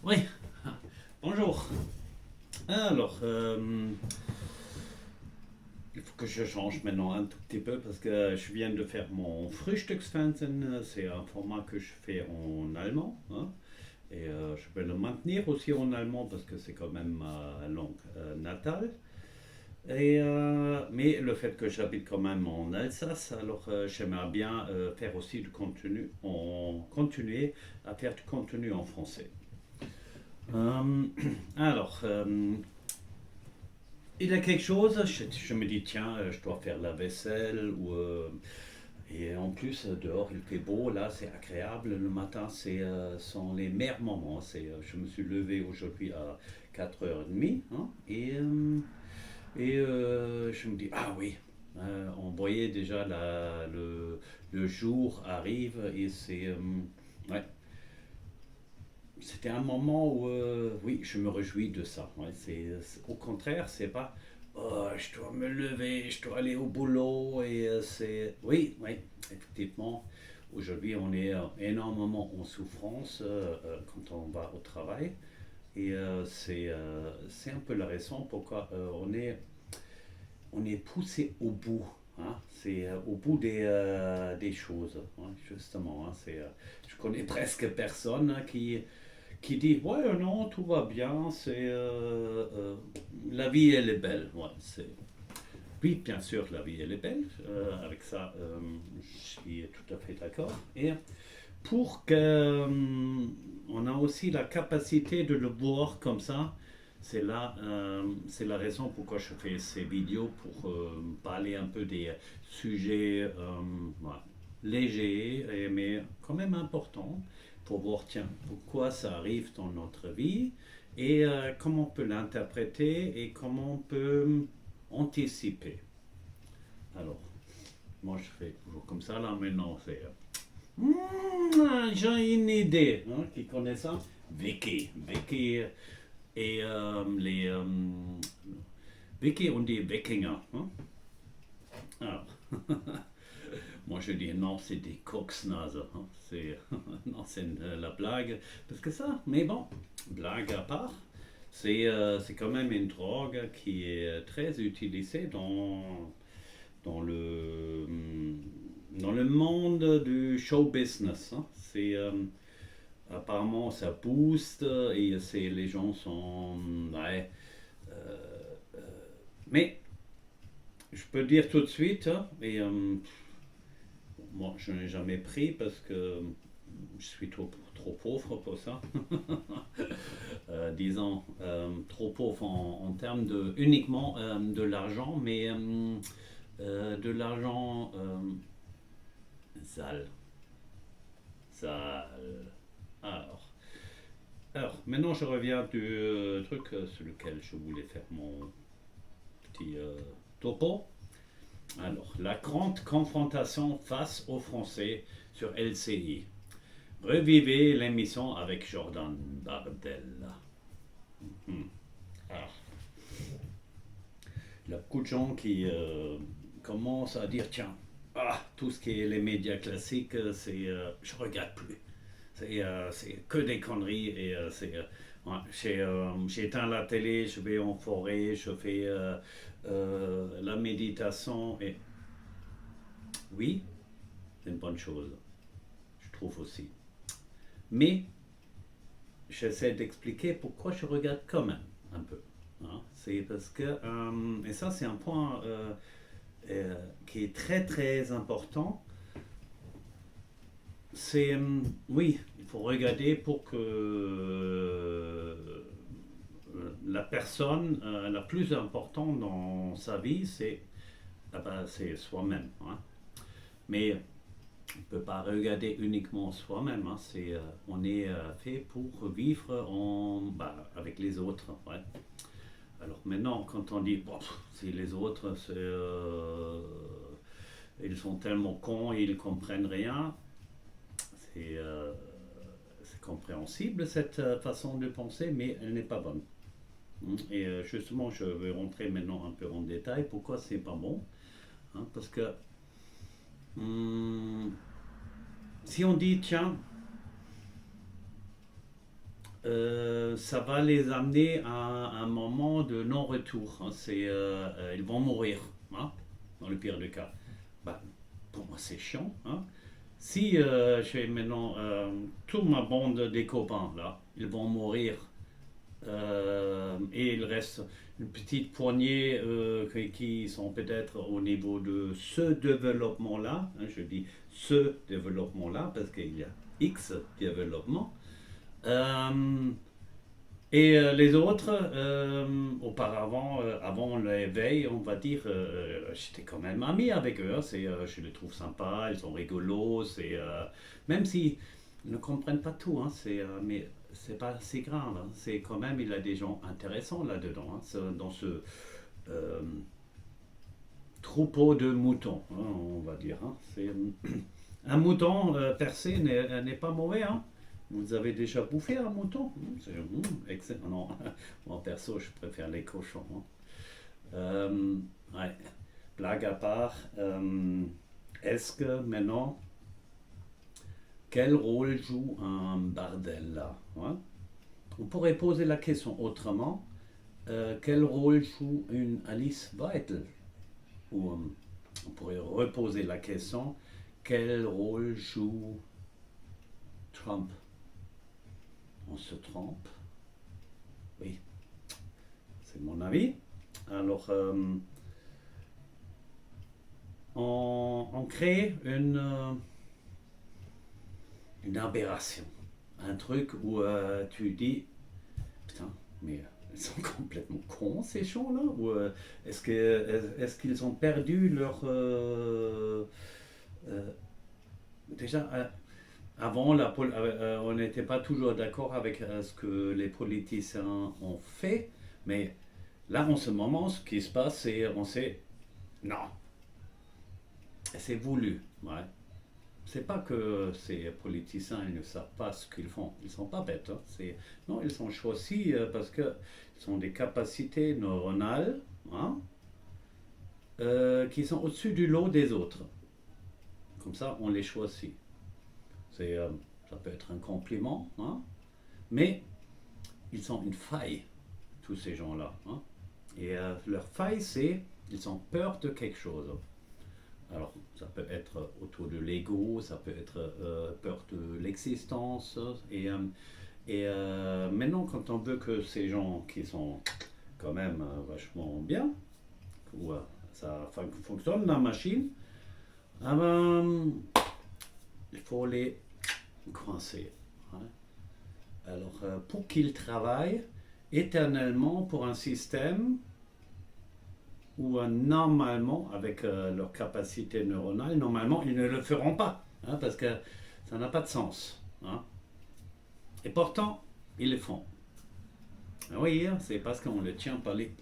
Oui, bonjour. Alors, il faut que je change maintenant un tout petit peu parce que je viens de faire mon Frühstücksfernsehen. C'est un format que je fais en allemand, hein. Et je vais le maintenir aussi en allemand parce que c'est quand même ma langue natale. Mais le fait que j'habite quand même en Alsace, alors j'aimerais bien faire aussi du contenu continuer à faire du contenu en français. Euh, alors, il y a quelque chose, je me dis, tiens, je dois faire la vaisselle, et en plus, dehors, il fait beau, là, c'est agréable. Le matin, sont les meilleurs moments. Je me suis levé aujourd'hui à 4h30, hein, je me dis, ah oui, on voyait déjà le jour arrive, ouais, c'était un moment où, oui, je me réjouis de ça. Ouais, au contraire, c'est pas, oh, je dois me lever, je dois aller au boulot. Oui, oui, effectivement, aujourd'hui, on est énormément en souffrance quand on va au travail. C'est un peu la raison pourquoi on est poussé au bout. Hein. C'est au bout des choses, hein, justement. Hein. Je connais presque personne hein, qui dit ouais non tout va bien la vie elle est belle ouais, oui bien sûr la vie elle est belle avec ça je suis tout à fait d'accord et pour que on a aussi la capacité de le voir comme ça c'est la raison pourquoi je fais ces vidéos pour parler un peu des sujets voilà, légers mais quand même importants pour voir tiens pourquoi ça arrive dans notre vie et comment on peut l'interpréter et comment on peut anticiper. Alors, moi je fais toujours comme ça là maintenant, j'ai une idée, hein, qui connaît ça? Vicky. Vicky et Vicky und die Wikinger. Hein? Alors, moi je dis non, c'est des coxnazes. Hein? Non, c'est la blague. Parce que ça, mais bon, blague à part, c'est quand même une drogue qui est très utilisée dans dans le monde du show business. Hein. Apparemment, ça booste et les gens sont. Ouais, euh, euh, mais je peux dire tout de suite, hein, moi je n'ai jamais pris parce que je suis trop pauvre pour ça. Disons, trop pauvre en termes de uniquement de l'argent, mais de l'argent sale. Sale. Alors, maintenant je reviens du truc sur lequel je voulais faire mon petit topo. Alors, la grande confrontation face aux Français sur LCI. Revivez l'émission avec Jordan Bardella. Hmm. Alors, il y a beaucoup de gens qui commencent à dire tiens, tout ce qui est les médias classiques, je regarde plus. C'est que des conneries ouais, j'ai éteint la télé, je vais en forêt, je fais la méditation et oui, c'est une bonne chose, je trouve aussi. Mais j'essaie d'expliquer pourquoi je regarde quand même un peu. Hein. C'est parce que, et ça c'est un point qui est très très important, c'est, oui, il faut regarder pour que la personne la plus importante dans sa vie, c'est soi-même. Hein. Mais on ne peut pas regarder uniquement soi-même. Hein. On est fait pour vivre avec les autres. Ouais. Alors maintenant, quand on dit, bon, si les autres, ils sont tellement cons, ils ne comprennent rien, c'est c'est compréhensible cette façon de penser, mais elle n'est pas bonne. Et justement, je vais rentrer maintenant un peu en détail pourquoi c'est pas bon. Hein, parce que hum, si on dit, tiens, ça va les amener à un moment de non-retour. Hein. Ils vont mourir, hein, dans le pire des cas. Bah, pour moi, c'est chiant. Hein. Si j'ai maintenant toute ma bande des copains, là, ils vont mourir et il reste une petite poignée qui sont peut-être au niveau de ce développement-là. Hein, je dis ce développement-là parce qu'il y a X développements. Euh, les autres, auparavant, avant l'éveil, on va dire, j'étais quand même ami avec eux. Hein, je les trouve sympas, ils sont rigolos. Même s'ils ne comprennent pas tout, hein, mais c'est pas si grave. Hein, c'est quand même, il y a des gens intéressants là-dedans, hein, dans ce euh, troupeau de moutons, hein, on va dire. Hein. Un mouton percé n'est pas mauvais. Hein. Vous avez déjà bouffé un mouton? C'est excellent. Non, moi perso, je préfère les cochons. Hein. Ouais. Blague à part, est-ce que maintenant, quel rôle joue un bardel là? Hein. On pourrait poser la question autrement. Quel rôle joue une Alice Weidel? Ou on pourrait reposer la question. Quel rôle joue Trump? On se trompe. Oui, c'est mon avis. Alors, on crée une aberration. Un truc où tu dis, putain, mais ils sont complètement cons ces gens-là? Ou est-ce qu'ils ont perdu leur... déjà, avant, on n'était pas toujours d'accord avec ce que les politiciens ont fait, mais là, en ce moment, ce qui se passe, c'est on sait, non, c'est voulu. Ouais. C'est pas que ces politiciens ils ne savent pas ce qu'ils font. Ils sont pas bêtes. Hein. Non, ils sont choisis parce qu'ils ont des capacités neuronales, hein, qui sont au-dessus du lot des autres. Comme ça, on les choisit. C'est, euh, Ça peut être un compliment, hein, mais ils ont une faille, tous ces gens-là. Hein. Et leur faille, c'est ils ont peur de quelque chose. Alors, ça peut être autour de l'ego, ça peut être peur de l'existence. Maintenant, quand on veut que ces gens qui sont quand même vachement bien, où ça fonctionne la machine, ah ben, il faut les coincer. Hein. Alors, pour qu'ils travaillent éternellement pour un système où normalement, avec leur capacité neuronale, normalement, ils ne le feront pas, hein, parce que ça n'a pas de sens. Hein. Et pourtant, ils le font. Ah oui, hein, c'est parce qu'on le tient par les...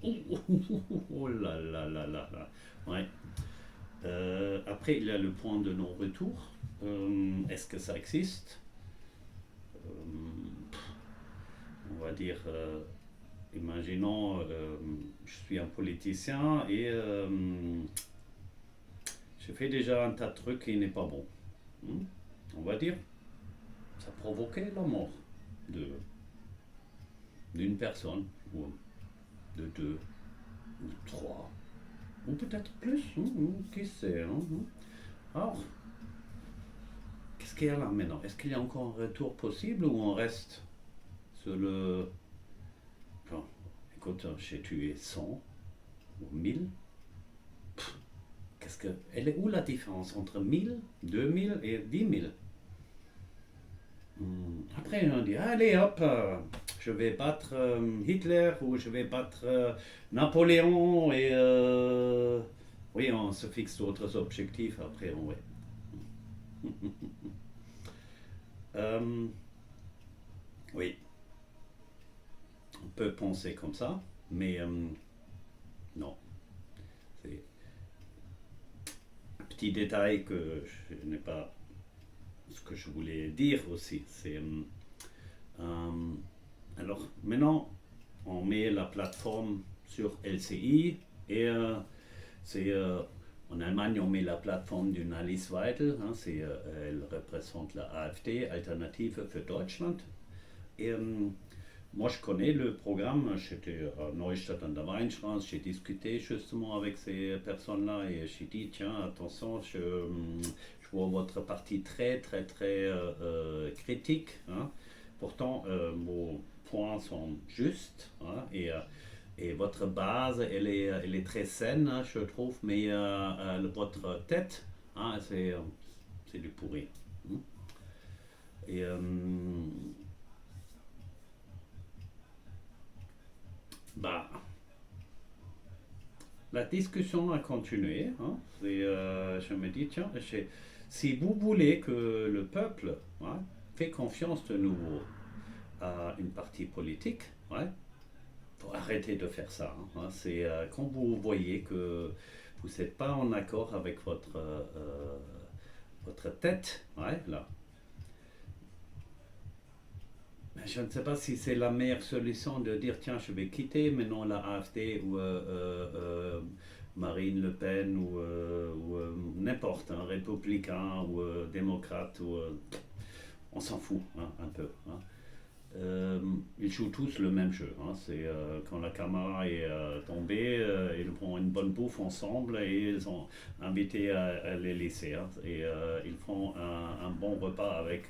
Oh là là là là là. Ouais. Après, il y a le point de non-retour. Est-ce que ça existe? On va dire, imaginons, je suis un politicien et je fais déjà un tas de trucs qui n'est pas bon. Hmm. On va dire, ça provoquait la mort de d'une personne, ou de deux, ou trois, ou peut-être plus, qui sait. Hein. Alors, qu'est-ce qu'il y a là maintenant? Est-ce qu'il y a encore un retour possible ou on reste sur le... Bon, écoute, j'ai tué 100 ou 1000. Elle est où la différence entre 1000, 2000 et 10 000? Après, on dit, allez hop, je vais battre Hitler ou je vais battre Napoléon et oui, on se fixe d'autres objectifs après, ouais. Euh, oui, on peut penser comme ça, mais non. C'est un petit détail que je n'ai pas ce que je voulais dire aussi. Alors maintenant, on met la plateforme sur LCI et en Allemagne, on met la plateforme d'une Alice Weidel. Hein, elle représente la AfD, Alternative für Deutschland. Et moi, je connais le programme. J'étais à Neustadt an der Weinstraße. J'ai discuté justement avec ces personnes-là et j'ai dit, tiens, attention, je vois votre parti très, très, très critique, hein. Pourtant, vos points sont justes, hein, et votre base, elle est très saine, hein, je trouve, mais votre tête, hein, c'est du pourri, hein. Et bah, la discussion a continué, hein. Je me dis, tiens, si vous voulez que le peuple, ouais, fait confiance de nouveau à une partie politique, ouais, faut arrêter de faire ça, hein. C'est quand vous voyez que vous n'êtes pas en accord avec votre tête, ouais, là. Je ne sais pas si c'est la meilleure solution de dire tiens, je vais quitter maintenant la AfD ou Marine Le Pen ou n'importe, un républicain ou démocrate, on s'en fout, hein, un peu, hein. Ils jouent tous le même jeu, hein. C'est quand la caméra est tombée, ils font une bonne bouffe ensemble et ils ont invité à l'Élysée, hein. Et ils font un bon repas avec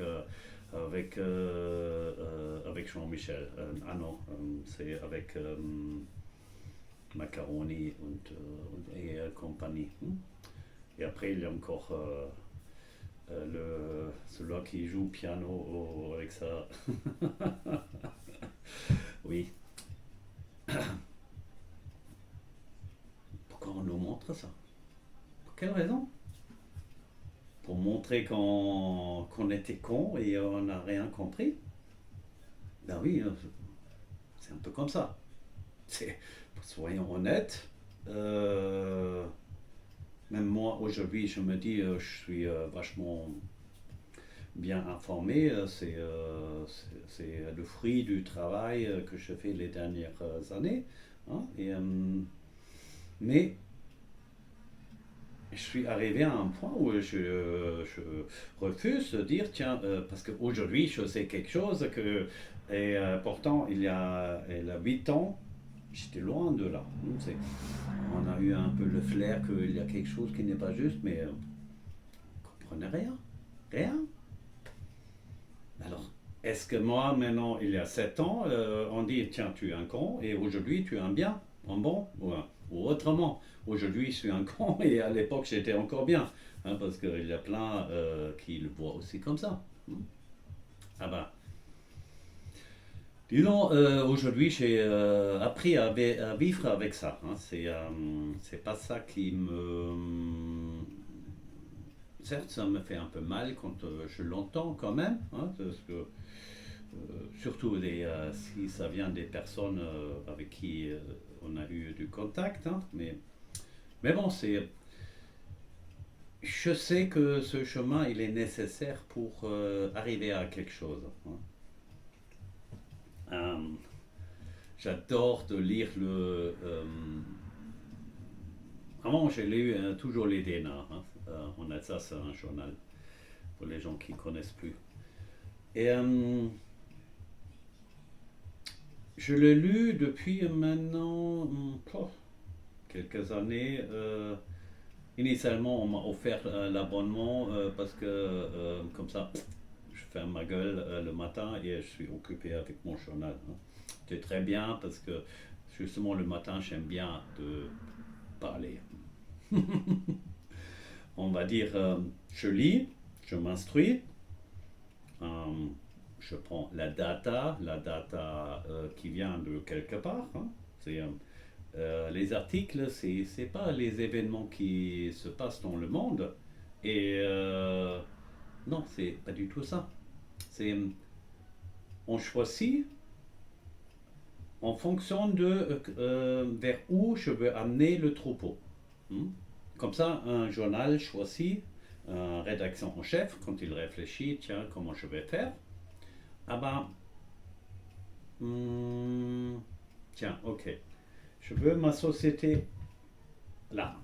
Jean-Michel. Ah non, c'est avec Macaroni et compagnie, hein. Et après, il y a encore celui qui joue piano avec ça. Oui. Pourquoi on nous montre ça? Pour quelle raison? Pour montrer qu'on était con et on n'a rien compris? Ben oui, c'est un peu comme ça. C'est, soyons honnêtes. euh, Même moi, aujourd'hui, je me dis, je suis vachement bien informé. C'est le fruit du travail que je fais les dernières années, hein. Mais je suis arrivé à un point où je refuse de dire, tiens, parce qu'aujourd'hui, je sais quelque chose et pourtant, il y a 8 ans, j'étais loin de là, hein. On a eu un peu le flair qu'il y a quelque chose qui n'est pas juste, mais on ne comprenait rien. Rien. Alors, est-ce que moi, maintenant, il y a 7 ans, on dit, tiens, tu es un con, et aujourd'hui, tu es un bien, un bon, ou autrement. Aujourd'hui, je suis un con, et à l'époque, j'étais encore bien, hein, parce qu'il y a plein qui le voient aussi comme ça, hein. Ah bah, disons, aujourd'hui, j'ai appris à vivre avec ça, hein. C'est pas ça qui me... Certes, ça me fait un peu mal quand je l'entends quand même, hein, parce que surtout si ça vient des personnes avec qui on a eu du contact, hein, mais bon, je sais que ce chemin, il est nécessaire pour arriver à quelque chose, hein. Euh, J'adore de lire avant, j'ai lu toujours les DNA, hein. En Alsace, c'est un journal pour les gens qui ne connaissent plus. Et je l'ai lu depuis maintenant quelques années. Initialement, on m'a offert l'abonnement parce que comme ça, je ferme ma gueule le matin et je suis occupé avec mon journal, hein. C'est très bien parce que justement le matin, j'aime bien de parler. On va dire, je lis, je m'instruis, euh, je prends la data qui vient de quelque part, hein. C'est les articles, c'est pas les événements qui se passent dans le monde. Et non, c'est pas du tout ça. C'est on choisit en fonction de vers où je veux amener le troupeau, hein. Comme ça, un journal choisit, rédaction en chef, quand il réfléchit, tiens, comment je vais faire? Ah ben, hmm, tiens, ok, je veux ma société là.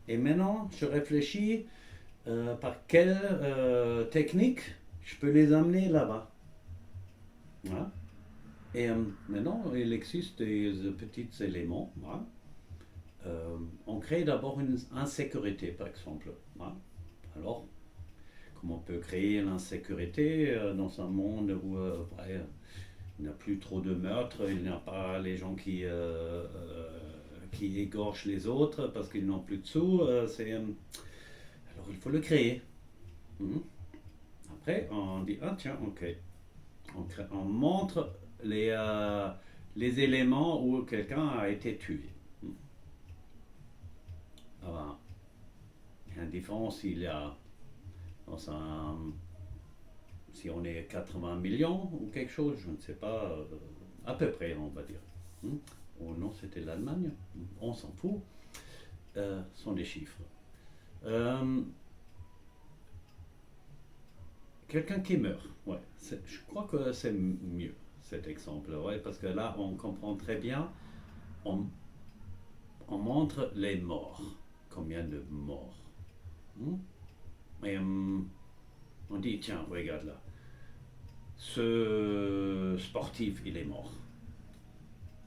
Et maintenant, je réfléchis par quelle technique je peux les amener là-bas. Hein. Et maintenant, il existe des petits éléments. Hein. On crée d'abord une insécurité, par exemple. Hein. Alors, comment on peut créer l'insécurité dans un monde où ouais, il n'y a plus trop de meurtres, il n'y a pas les gens qui égorgent les autres parce qu'ils n'ont plus de sous. Alors il faut le créer. Mhm. Après, on dit, ah tiens, ok. On montre les éléments où quelqu'un a été tué. Mhm. Alors, il y a une différence, il y a dans un, si on est 80 millions ou quelque chose, je ne sais pas, à peu près, on va dire. Hmm. Oh non, c'était l'Allemagne, on s'en fout, ce sont des chiffres. Euh, Quelqu'un qui meurt, ouais, je crois que c'est mieux cet exemple, ouais, parce que là, on comprend très bien, on, on montre les morts, combien de morts. Hmm. Et on dit, tiens, regarde là, ce sportif, il est mort.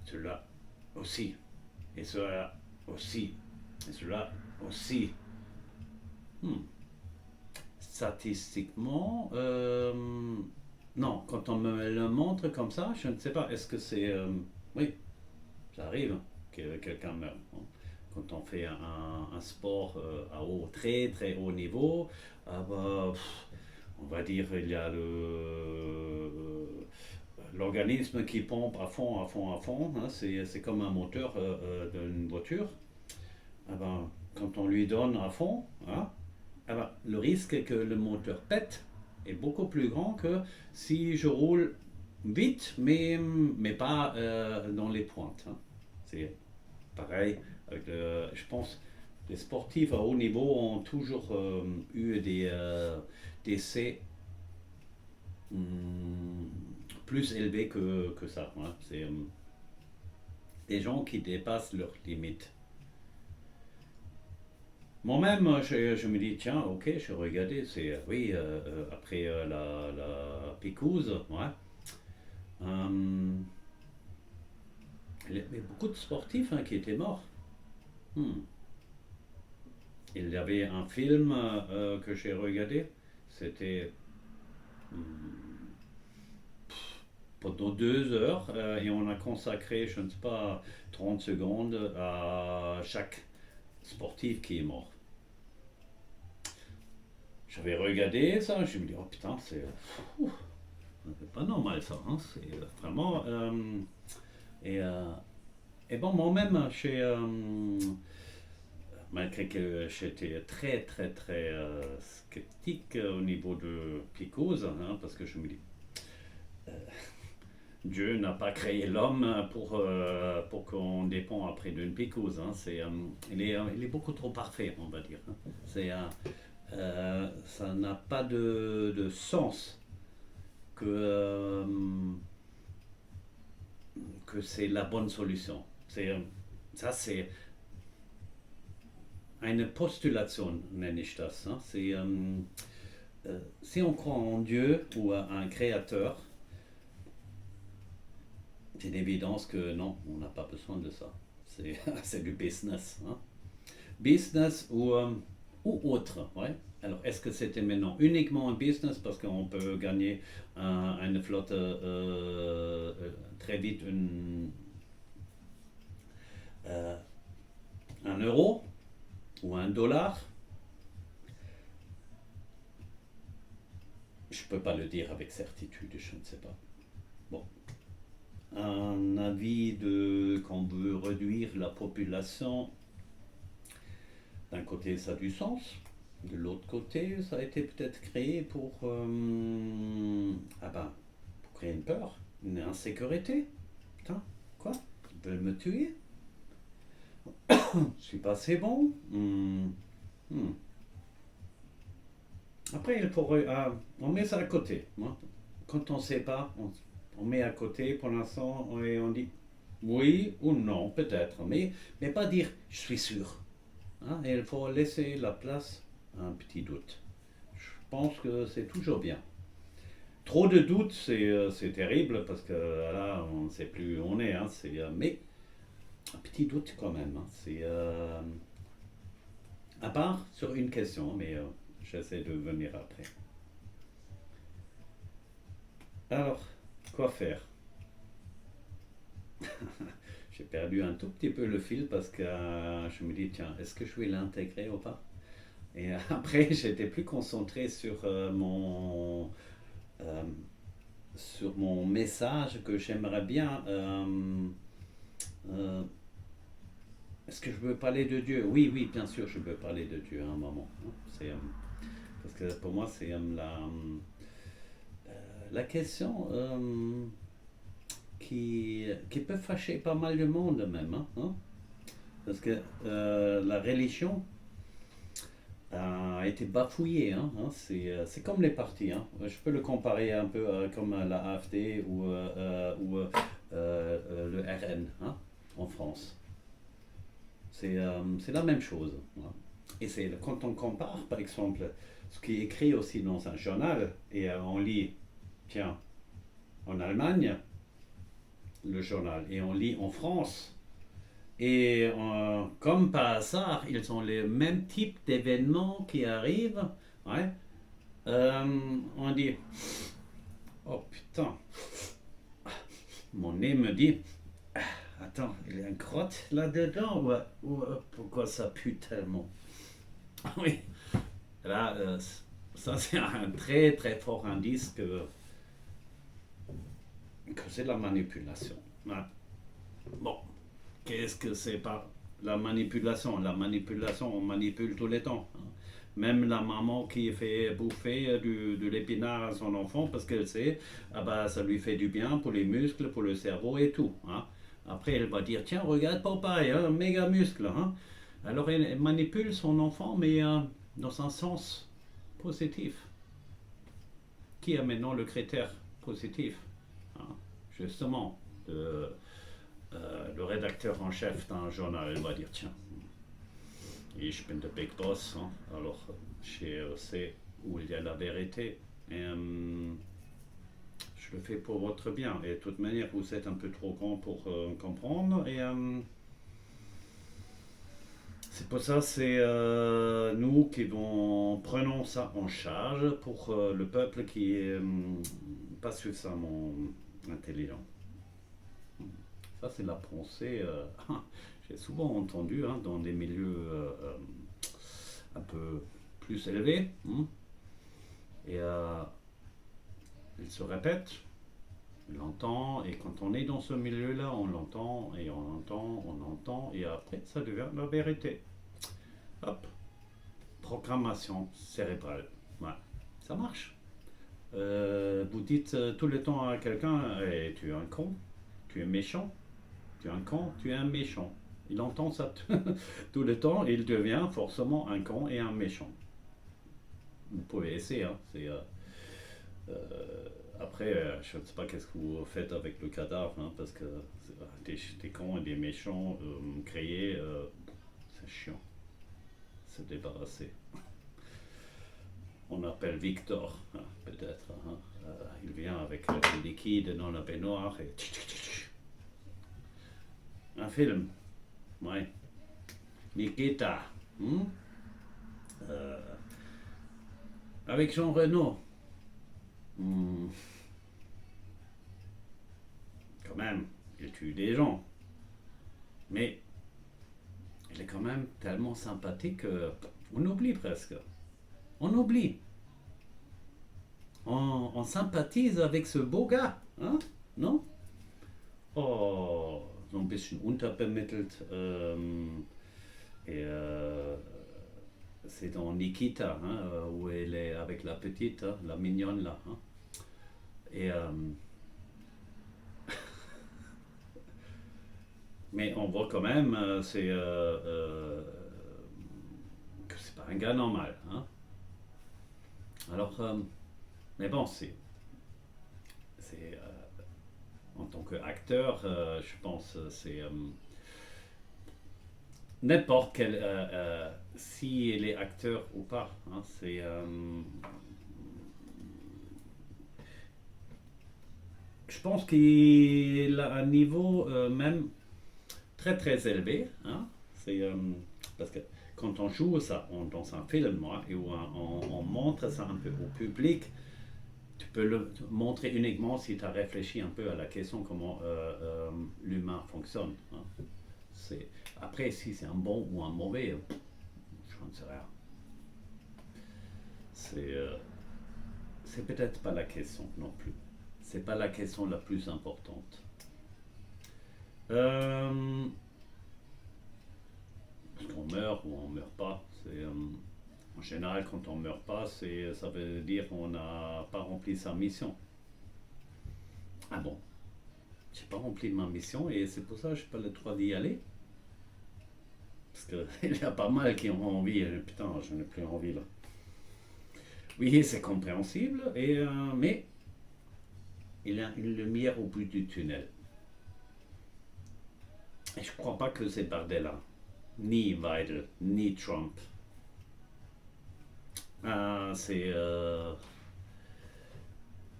Celui-là aussi. Et cela aussi. Et cela aussi. Hmm. Statistiquement, non, quand on me le montre comme ça, je ne sais pas, est-ce que c'est... oui, ça arrive hein, que quelqu'un meure. Hein. Quand on fait un sport à très très haut niveau, ah bah, on va dire il y a l'organisme qui pompe à fond, à fond, à fond. Hein, c'est comme un moteur d'une voiture. Ah ben, quand on lui donne à fond, hein, ah ben, le risque que le moteur pète est beaucoup plus grand que si je roule vite, mais pas dans les pointes. Hein. C'est pareil. Je pense les sportifs à haut niveau ont toujours eu des décès hum, plus élevés que ça. Hein. C'est des gens qui dépassent leurs limites. Moi-même, je me dis, tiens, ok, je regardais, c'est, oui, après la picouse, ouais. Il y avait beaucoup de sportifs hein, qui étaient morts. Hmm. Il y avait un film que j'ai regardé, c'était hmm, pendant 2 heures et on a consacré, je ne sais pas, 30 secondes à chaque sportif qui est mort. J'avais regardé ça, je me dis, oh putain, c'est pas normal ça, hein, c'est vraiment. Et, euh, et bon, moi-même, malgré que j'étais très très très sceptique au niveau de Picose, hein, parce que je me dis, Dieu n'a pas créé l'homme pour qu'on dépend après d'une Picose. Hein, il est beaucoup trop parfait, on va dire. Hein. Ça n'a pas de sens que, que c'est la bonne solution. Ça, c'est une postulation, nenne ich das. Hein. Si on croit en Dieu ou à un créateur, c'est une évidence que non, on n'a pas besoin de ça. C'est du business. Hein. Business ou autre. Ouais. Alors, est-ce que c'était maintenant uniquement un business parce qu'on peut gagner une flotte très vite euh, un euro ou un dollar? Je ne peux pas le dire avec certitude, je ne sais pas. Bon, un avis de qu'on veut réduire la population, d'un côté ça a du sens, de l'autre côté ça a été peut-être créé ah ben, pour créer une peur, une insécurité. Putain, quoi? Ils veulent me tuer? Je suis pas assez bon? Hmm. Après, on met ça à côté. Hein. Quand on ne sait pas, on met à côté pour l'instant et on dit oui ou non, peut-être, mais pas dire je suis sûr. Hein. Et il faut laisser la place à un petit doute. Je pense que c'est toujours bien. trop de doutes, c'est terrible parce que là, on ne sait plus où on est. Hein, mais un petit doute quand même. Hein, à part sur une question, mais j'essaie de venir après. Alors, quoi faire? J'ai perdu un tout petit peu le fil parce que je me dis, tiens, est-ce que je vais l'intégrer ou pas? Et après, j'étais plus concentré euh, sur mon message que j'aimerais bien. Euh, Est-ce que je veux parler de Dieu? Oui, oui, bien sûr, je veux parler de Dieu à un moment. Hein. Parce que pour moi, c'est la question qui peut fâcher pas mal de monde même. Hein. Parce que la religion a été bafouillée. C'est comme les partis. Hein. Je peux le comparer un peu comme la AfD ou le RN hein, en France. C'est la même chose. Hein. Et c'est quand on compare, par exemple, ce qui est écrit aussi dans un journal, et on lit, tiens, en Allemagne, le journal, et on lit en France, et comme par hasard, ils ont les mêmes types d'événements qui arrivent. Ouais. On dit, oh putain, mon nez me dit, attends, il y a une crotte là-dedans ou pourquoi ça pue tellement? Oui, là, ça c'est un très très fort indice que c'est la manipulation. Ouais. Bon, qu'est-ce que c'est pas la manipulation? La manipulation, on manipule tout le temps. Hein. Même la maman qui fait bouffer de l'épinard à son enfant parce qu'elle sait, ah bah, ça lui fait du bien pour les muscles, pour le cerveau et tout. Hein. Après, elle va dire, tiens, regarde Popeye, hein, méga muscle. Hein. Alors, elle manipule son enfant, mais dans un sens positif. Qui a maintenant le critère positif? Hein. Justement, le rédacteur en chef d'un journal, il va dire, tiens, ich bin der Big Boss. Hein. Alors, je sais où il y a la vérité. Et, je le fais pour votre bien. Et de toute manière, vous êtes un peu trop grand pour comprendre. Et c'est pour ça, c'est nous qui prenons ça en charge pour le peuple qui est pas suffisamment intelligent. Ça, c'est la pensée. J'ai souvent entendu hein, dans des milieux un peu plus élevés. Hein, et il se répète, on l'entend, et quand on est dans ce milieu-là, on l'entend, et on entend, et après, ça devient la vérité. Hop, programmation cérébrale. Ouais, ça marche. Vous dites tout le temps à quelqu'un, hey, tu es un con, tu es méchant, tu es un con, tu es un méchant. Il entend ça tout le temps, et il devient forcément un con et un méchant. Vous pouvez essayer, hein, après, je ne sais pas qu'est-ce que vous faites avec le cadavre, hein, parce que des cons et des méchants créés, c'est chiant. Se débarrasser. On appelle Victor, hein, peut-être. Hein, il vient avec le liquide dans la baignoire et... Un film, ouais. Nikita, avec Jean Reno. Quand même, il tue des gens. Mais il est quand même tellement sympathique qu'on oublie presque. On oublie. On sympathise avec ce beau gars. Hein? Non? Oh, so ein bisschen unterbemittelt. Et c'est dans Nikita, hein, où elle est avec la petite, hein, la mignonne là. Hein. Et mais on voit quand même que c'est pas un gars normal. Hein. Alors, mais bon, en tant qu'acteur, je pense, c'est n'importe quel, si il est acteur ou pas, hein, je pense qu'il a un niveau même très très élevé. Hein. C'est parce que quand on joue ça dans un film et où on montre ça un peu au public, tu peux le montrer uniquement si tu as réfléchi un peu à la question comment l'humain fonctionne. Hein. Après, si c'est un bon ou un mauvais, je ne sais rien. C'est peut-être pas la question non plus. C'est pas la question la plus importante. Euh, Parce qu'on meurt ou on meurt pas. En général, quand on meurt pas, ça veut dire qu'on n'a pas rempli sa mission. Ah bon, j'ai pas rempli ma mission et c'est pour ça que je n'ai pas le droit d'y aller. Parce qu'il y a pas mal qui ont envie. Et putain, je n'ai plus envie là. Oui, c'est compréhensible, mais il y a une lumière au bout du tunnel. Et je ne crois pas que c'est Bardella, ni Biden, ni Trump.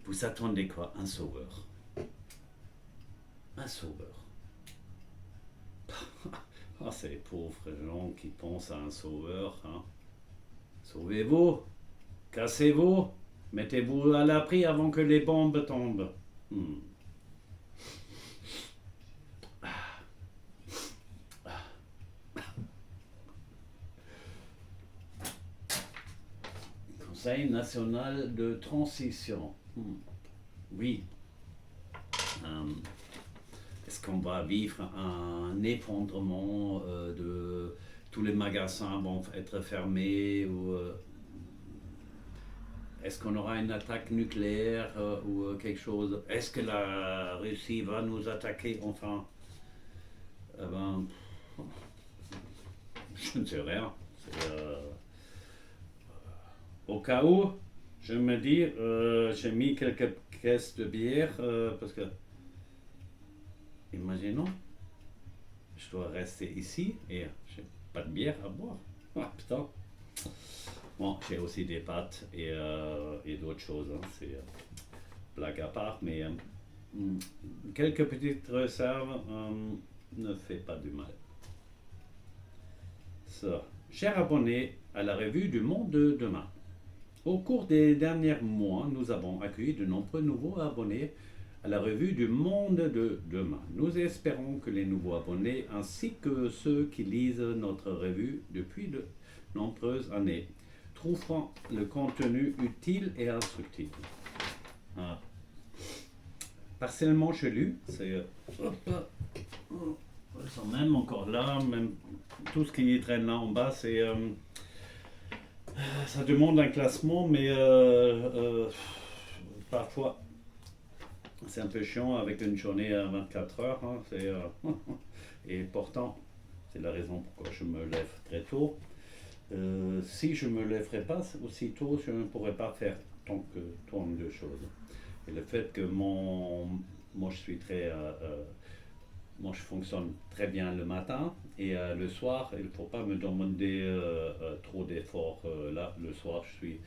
Vous attendez quoi? Un sauveur. Un sauveur. Ah, ces pauvres gens qui pensent à un sauveur. Hein. Sauvez-vous, cassez-vous, mettez-vous à l'abri avant que les bombes tombent. Conseil national de transition. Oui. Est-ce qu'on va vivre un effondrement de tous les magasins vont être fermés ou est-ce qu'on aura une attaque nucléaire ou quelque chose? Est-ce que la Russie va nous attaquer enfin? Je ne sais rien. Au cas où, je me dis, j'ai mis quelques caisses de bière parce que, imaginons, je dois rester ici et j'ai pas de bière à boire. Ah putain. Bon, j'ai aussi des pâtes et d'autres choses. Hein. C'est blague à part, mais quelques petites réserves ne fait pas du mal. Ça. Chers abonnés à la revue du Monde de demain. Au cours des derniers mois, nous avons accueilli de nombreux nouveaux abonnés à la revue du Monde de demain. Nous espérons que les nouveaux abonnés ainsi que ceux qui lisent notre revue depuis de nombreuses années trouveront le contenu utile et instructif. Ah. Partiellement chelu, c'est ils sont même encore là, même tout ce qui traîne là en bas, c'est ça demande un classement, mais parfois c'est un peu chiant avec une journée à 24 heures. Hein, et pourtant, c'est la raison pourquoi je me lève très tôt. Si je ne me lèverais pas aussi tôt, je ne pourrais pas faire tant de choses. Et le fait que moi je suis très... moi je fonctionne très bien le matin et le soir, il ne faut pas me demander trop d'efforts. Là, le soir, je suis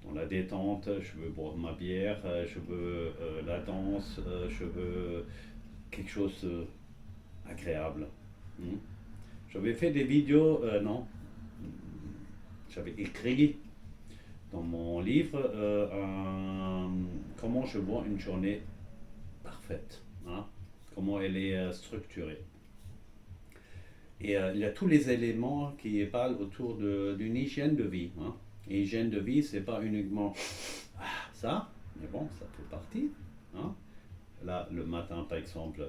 dans la détente, je veux boire ma bière, je veux la danse, je veux quelque chose d'agréable. J'avais fait des vidéos, non, j'avais écrit dans mon livre comment je vois une journée parfaite, hein, comment elle est structurée. Et il y a tous les éléments qui parlent autour d'une hygiène de vie. Hein. Et hygiène de vie, c'est pas uniquement ça, mais bon, ça fait partie. Hein. Là, le matin, par exemple,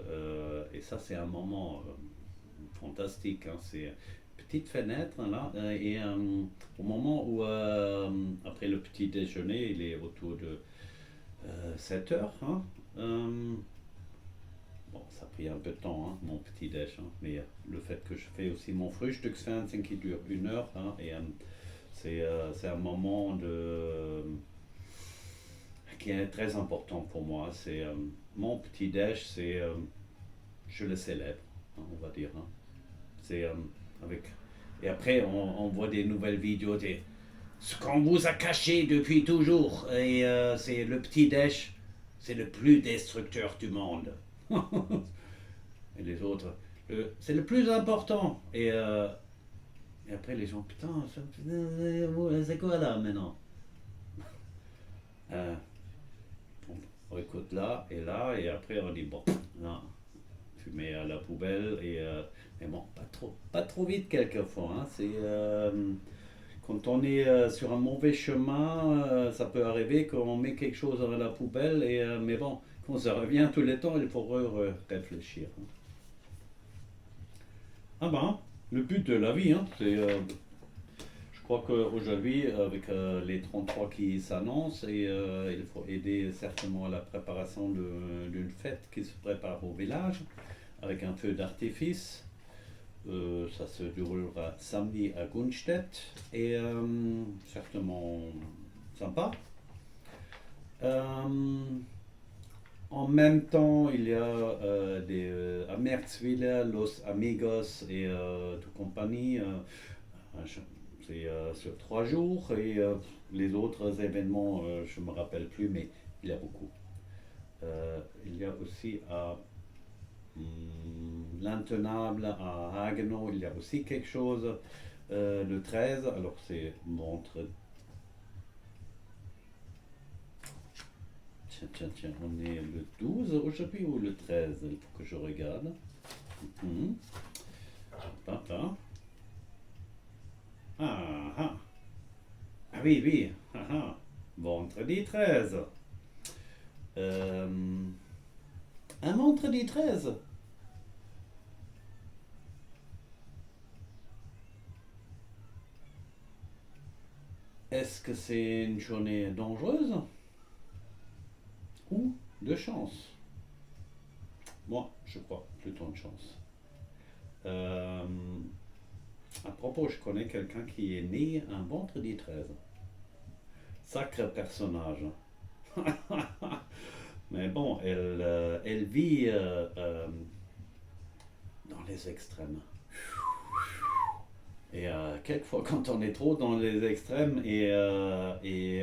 et ça, c'est un moment fantastique. Hein. C'est une petite fenêtre, là, et au moment où, après le petit déjeuner, il est autour de 7 heures. Hein, bon, ça a pris un peu de temps, hein, mon petit déj, hein, mais le fait que je fais aussi mon Frühstücksfernsehen qui dure 1 heure, hein, et c'est un moment qui est très important pour moi. C'est mon petit déj, je le célèbre, hein, on va dire. Hein. C'est avec et après on voit des nouvelles vidéos ce qu'on vous a caché depuis toujours et c'est le petit déj. c'est le plus destructeur du monde. Et les autres, c'est le plus important. Et après, les gens, putain, c'est quoi là maintenant? Euh, on écoute là, et après on dit, bon, non, tu mets à la poubelle, mais bon, pas trop vite quelquefois. Hein, quand on est sur un mauvais chemin, ça peut arriver qu'on met quelque chose à la poubelle, mais bon, quand ça revient tous les temps, il faut réfléchir. Hein. Ah ben, le but de la vie, hein, je crois qu'aujourd'hui, avec les 33 qui s'annoncent, il faut aider certainement à la préparation d'une fête qui se prépare au village, avec un feu d'artifice. Ça se déroulera samedi à Gunstedt, et certainement sympa. Euh, En même temps, il y a à Merzwiller, Los Amigos et toute compagnie. C'est sur 3 jours, et les autres événements, je ne me rappelle plus, mais il y a beaucoup. Il y a aussi à l'Intenable, à Haguenau, il y a aussi quelque chose le 13. Alors c'est montre. Tiens, on est le 12 aujourd'hui ou le 13? Il faut que je regarde. Mhm. Papa. Ah, ah. Ah oui. Ah, ah. Vendredi 13. Un vendredi 13. Est-ce que c'est une journée dangereuse ou de chance? Moi, je crois plutôt de chance. Euh, à propos, je connais quelqu'un qui est né un vendredi 13. Sacré personnage. Mais bon, elle vit dans les extrêmes. Et quelquefois, quand on est trop dans les extrêmes, et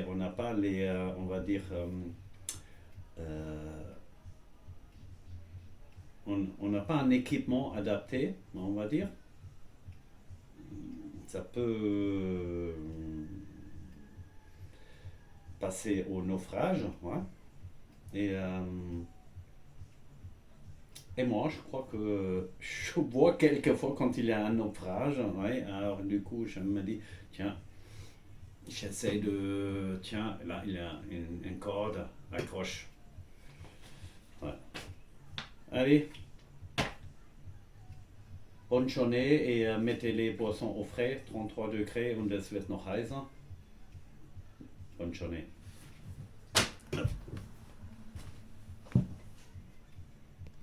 on n'a pas on va dire, euh, on n'a pas un équipement adapté, on va dire, ça peut passer au naufrage. Ouais. Et, euh, et moi, je crois que je vois quelquefois quand il y a un naufrage. Ouais, alors du coup, je me dis, tiens, j'essaie de. Tiens, là, il y a une corde, accroche. Ouais. Allez, bonne journée, et mettez les boissons au frais, 33 degrés, und es wird noch heißer. Bonne journée.